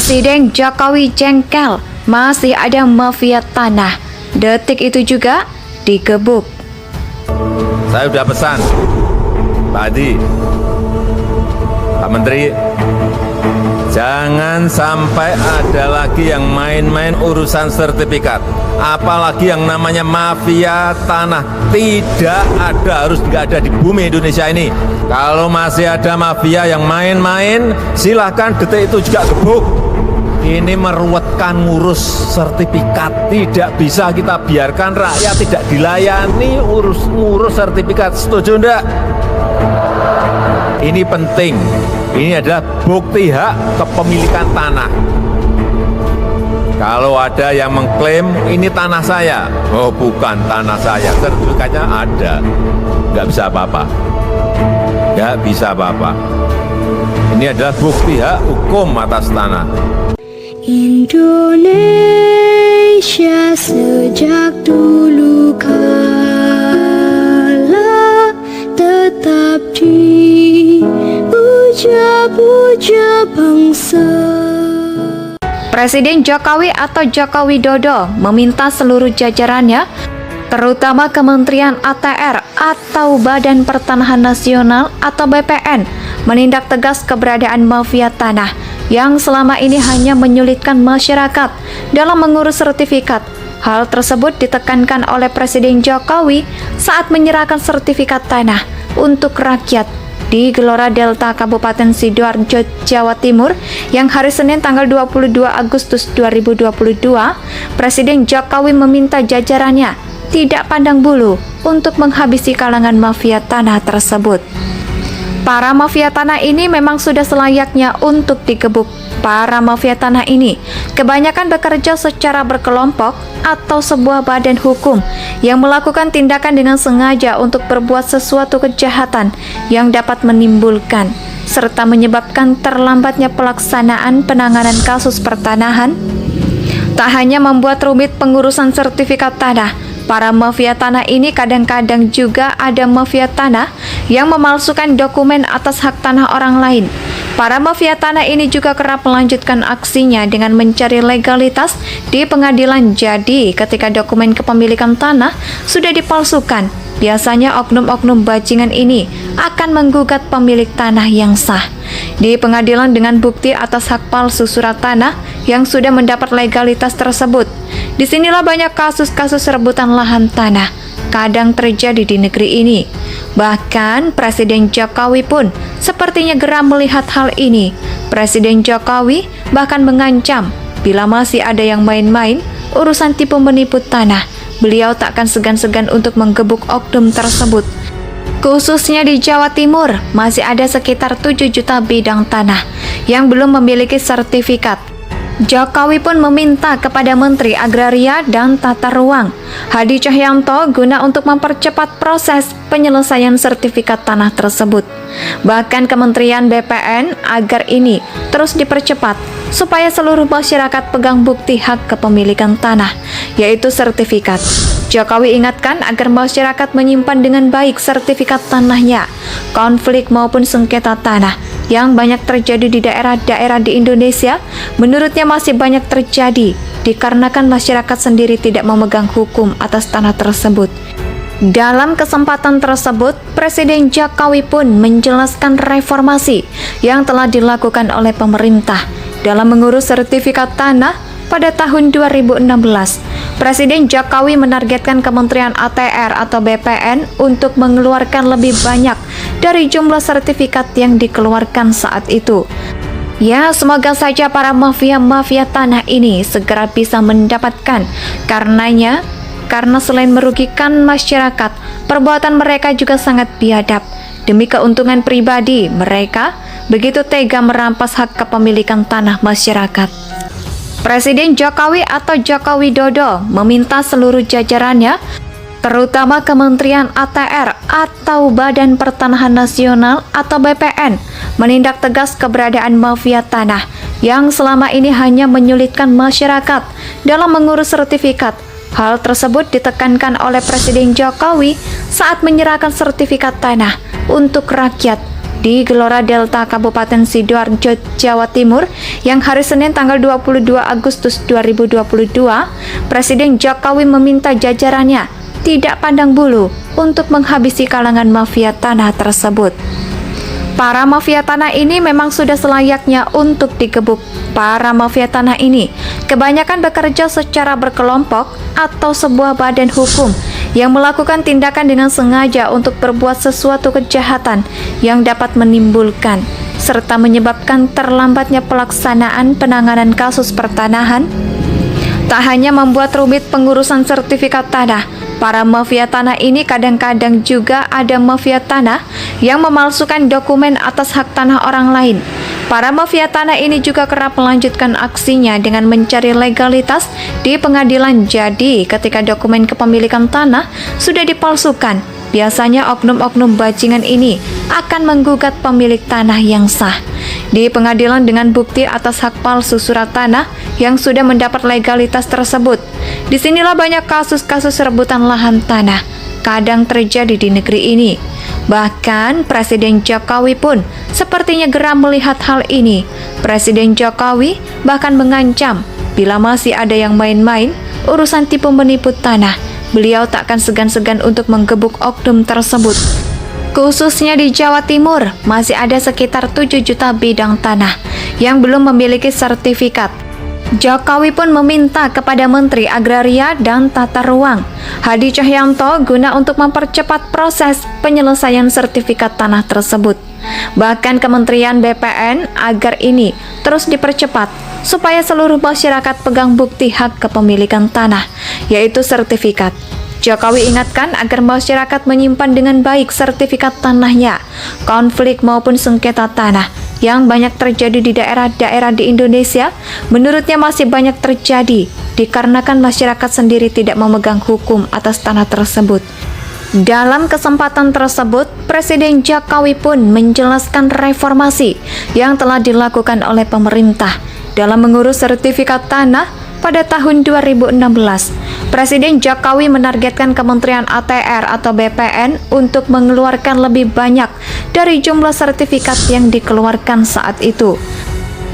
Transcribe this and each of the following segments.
Presiden Jokowi jengkel, masih ada mafia tanah. Detik itu juga digebuk. Saya sudah pesan, Pak Hadi, Pak Menteri, jangan sampai ada lagi yang main-main urusan sertifikat. Apalagi yang namanya mafia tanah. Tidak ada, harus nggak ada di bumi Indonesia ini. Kalau masih ada mafia yang main-main, silahkan detik itu juga gebuk. Ini meruwetkan ngurus sertifikat. Tidak bisa kita biarkan rakyat tidak dilayani ngurus sertifikat. Setuju enggak? Ini penting. Ini adalah bukti hak kepemilikan tanah. Kalau ada yang mengklaim ini tanah saya, oh bukan tanah saya, sertifikatnya ada, nggak bisa apa-apa, nggak bisa apa-apa. Ini adalah bukti hak hukum atas tanah. Indonesia sejak dulu kala tetap dipuja-puja bangsa. Presiden Jokowi atau Joko Widodo meminta seluruh jajarannya, terutama Kementerian ATR atau Badan Pertanahan Nasional atau BPN, menindak tegas keberadaan mafia tanah yang selama ini hanya menyulitkan masyarakat dalam mengurus sertifikat. Hal tersebut ditekankan oleh Presiden Jokowi saat menyerahkan sertifikat tanah untuk rakyat di Gelora Delta Kabupaten Sidoarjo, Jawa Timur yang hari Senin tanggal 22 Agustus 2022, Presiden Jokowi meminta jajarannya tidak pandang bulu untuk menghabisi kalangan mafia tanah tersebut. Para mafia tanah ini memang sudah selayaknya untuk digebuk. Para mafia tanah ini kebanyakan bekerja secara berkelompok atau sebuah badan hukum yang melakukan tindakan dengan sengaja untuk berbuat sesuatu kejahatan yang dapat menimbulkan serta menyebabkan terlambatnya pelaksanaan penanganan kasus pertanahan. Tak hanya membuat rumit pengurusan sertifikat tanah, para mafia tanah ini kadang-kadang juga ada mafia tanah yang memalsukan dokumen atas hak tanah orang lain. Para mafia tanah ini juga kerap melanjutkan aksinya dengan mencari legalitas di pengadilan. Jadi, ketika dokumen kepemilikan tanah sudah dipalsukan, biasanya oknum-oknum bajingan ini akan menggugat pemilik tanah yang sah di pengadilan dengan bukti atas hak palsu surat tanah yang sudah mendapat legalitas tersebut. Disinilah banyak kasus-kasus rebutan lahan tanah kadang terjadi di negeri ini. Bahkan Presiden Jokowi pun sepertinya geram melihat hal ini. Presiden Jokowi bahkan mengancam bila masih ada yang main-main urusan tipu menipu tanah, beliau tak akan segan-segan untuk menggebuk oknum tersebut. Khususnya di Jawa Timur, masih ada sekitar 7 juta bidang tanah yang belum memiliki sertifikat. Jokowi pun meminta kepada Menteri Agraria dan Tata Ruang, Hadi Cahyanto, guna untuk mempercepat proses penyelesaian sertifikat tanah tersebut. Bahkan Kementerian BPN agar ini terus dipercepat supaya seluruh masyarakat pegang bukti hak kepemilikan tanah, yaitu sertifikat. Jokowi ingatkan agar masyarakat menyimpan dengan baik sertifikat tanahnya. Konflik maupun sengketa tanah yang banyak terjadi di daerah-daerah di Indonesia, menurutnya masih banyak terjadi dikarenakan masyarakat sendiri tidak memegang hukum atas tanah tersebut. Dalam kesempatan tersebut, Presiden Jokowi pun menjelaskan reformasi yang telah dilakukan oleh pemerintah dalam mengurus sertifikat tanah pada tahun 2016. Presiden Jokowi menargetkan Kementerian ATR atau BPN untuk mengeluarkan lebih banyak dari jumlah sertifikat yang dikeluarkan saat itu. Ya, semoga saja para mafia-mafia tanah ini segera bisa mendapatkan karena selain merugikan masyarakat, perbuatan mereka juga sangat biadab. Demi keuntungan pribadi, mereka begitu tega merampas hak kepemilikan tanah masyarakat. Presiden Jokowi atau Joko Widodo meminta seluruh jajarannya, terutama Kementerian ATR atau Badan Pertanahan Nasional atau BPN, menindak tegas keberadaan mafia tanah yang selama ini hanya menyulitkan masyarakat dalam mengurus sertifikat. Hal tersebut ditekankan oleh Presiden Jokowi saat menyerahkan sertifikat tanah untuk rakyat di Gelora Delta Kabupaten Sidoarjo, Jawa Timur yang hari Senin tanggal 22 Agustus 2022, Presiden Jokowi meminta jajarannya tidak pandang bulu untuk menghabisi kalangan mafia tanah tersebut. Para mafia tanah ini memang sudah selayaknya untuk digebuk. Para mafia tanah ini kebanyakan bekerja secara berkelompok atau sebuah badan hukum yang melakukan tindakan dengan sengaja untuk berbuat sesuatu kejahatan yang dapat menimbulkan serta menyebabkan terlambatnya pelaksanaan penanganan kasus pertanahan. Tak hanya membuat rumit pengurusan sertifikat tanah, para mafia tanah ini kadang-kadang juga ada mafia tanah yang memalsukan dokumen atas hak tanah orang lain. Para mafia tanah ini juga kerap melanjutkan aksinya dengan mencari legalitas di pengadilan. Jadi, ketika dokumen kepemilikan tanah sudah dipalsukan, biasanya oknum-oknum bajingan ini akan menggugat pemilik tanah yang sah di pengadilan dengan bukti atas hak palsu surat tanah yang sudah mendapat legalitas tersebut. Disinilah banyak kasus-kasus rebutan lahan tanah kadang terjadi di negeri ini. Bahkan Presiden Jokowi pun sepertinya geram melihat hal ini. Presiden Jokowi bahkan mengancam bila masih ada yang main-main urusan tipu menipu tanah, beliau tak akan segan-segan untuk menggebuk oknum tersebut. Khususnya di Jawa Timur, masih ada sekitar 7 juta bidang tanah yang belum memiliki sertifikat. Jokowi pun meminta kepada Menteri Agraria dan Tata Ruang, Hadi Cahyanto, guna untuk mempercepat proses penyelesaian sertifikat tanah tersebut. Bahkan Kementerian BPN agar ini terus dipercepat supaya seluruh masyarakat pegang bukti hak kepemilikan tanah, yaitu sertifikat. Jokowi ingatkan agar masyarakat menyimpan dengan baik sertifikat tanahnya. Konflik maupun sengketa tanah yang banyak terjadi di daerah-daerah di Indonesia, menurutnya masih banyak terjadi dikarenakan masyarakat sendiri tidak memegang hukum atas tanah tersebut. Dalam kesempatan tersebut, Presiden Jokowi pun menjelaskan reformasi yang telah dilakukan oleh pemerintah dalam mengurus sertifikat tanah pada tahun 2016. Presiden Jokowi menargetkan Kementerian ATR atau BPN untuk mengeluarkan lebih banyak dari jumlah sertifikat yang dikeluarkan saat itu.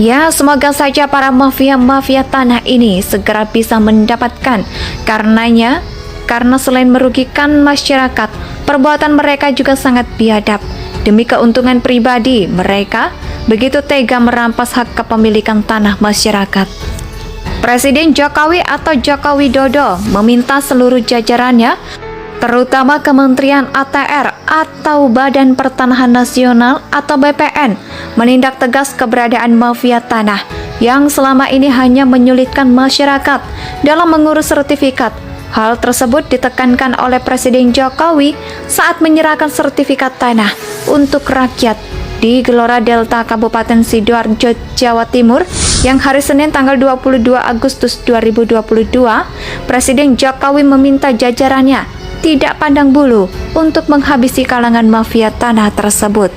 Ya, semoga saja para mafia-mafia tanah ini segera bisa mendapatkan karena selain merugikan masyarakat, perbuatan mereka juga sangat biadab. Demi keuntungan pribadi, mereka begitu tega merampas hak kepemilikan tanah masyarakat. Presiden Jokowi atau Joko Widodo meminta seluruh jajarannya, terutama Kementerian ATR atau Badan Pertanahan Nasional atau BPN, menindak tegas keberadaan mafia tanah yang selama ini hanya menyulitkan masyarakat dalam mengurus sertifikat. Hal tersebut ditekankan oleh Presiden Jokowi saat menyerahkan sertifikat tanah untuk rakyat di Gelora Delta Kabupaten Sidoarjo, Jawa Timur yang hari Senin tanggal 22 Agustus 2022, Presiden Jokowi meminta jajarannya tidak pandang bulu untuk menghabisi kalangan mafia tanah tersebut.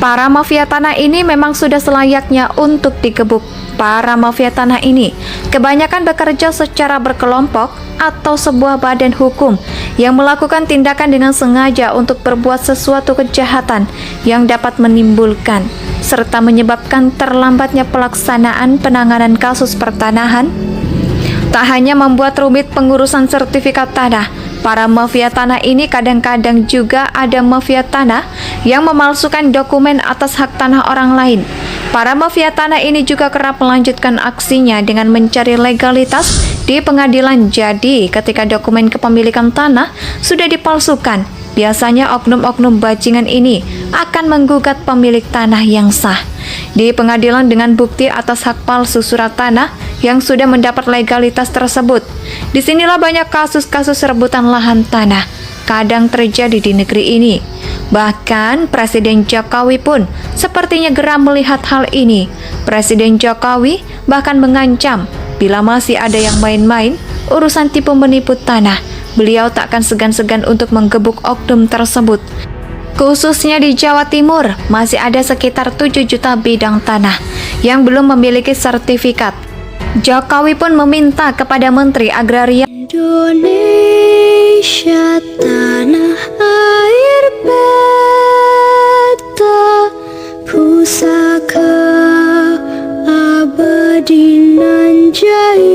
Para mafia tanah ini memang sudah selayaknya untuk digebuk. Para mafia tanah ini kebanyakan bekerja secara berkelompok atau sebuah badan hukum yang melakukan tindakan dengan sengaja untuk berbuat sesuatu kejahatan yang dapat menimbulkan serta menyebabkan terlambatnya pelaksanaan penanganan kasus pertanahan. Tak hanya membuat rumit pengurusan sertifikat tanah, para mafia tanah ini kadang-kadang juga ada mafia tanah yang memalsukan dokumen atas hak tanah orang lain. Para mafia tanah ini juga kerap melanjutkan aksinya dengan mencari legalitas di pengadilan. Jadi, ketika dokumen kepemilikan tanah sudah dipalsukan, biasanya oknum-oknum bajingan ini akan menggugat pemilik tanah yang sah di pengadilan dengan bukti atas hak palsu surat tanah yang sudah mendapat legalitas tersebut. Disinilah banyak kasus-kasus rebutan lahan tanah kadang terjadi di negeri ini. Bahkan Presiden Jokowi pun sepertinya geram melihat hal ini. Presiden Jokowi bahkan mengancam bila masih ada yang main-main urusan tipu menipu tanah, beliau tak akan segan-segan untuk menggebuk oknum tersebut. Khususnya di Jawa Timur, masih ada sekitar 7 juta bidang tanah yang belum memiliki sertifikat. Jokowi pun meminta kepada Menteri Agraria Indonesia tanah air beta. pusaka abadi nan jaya.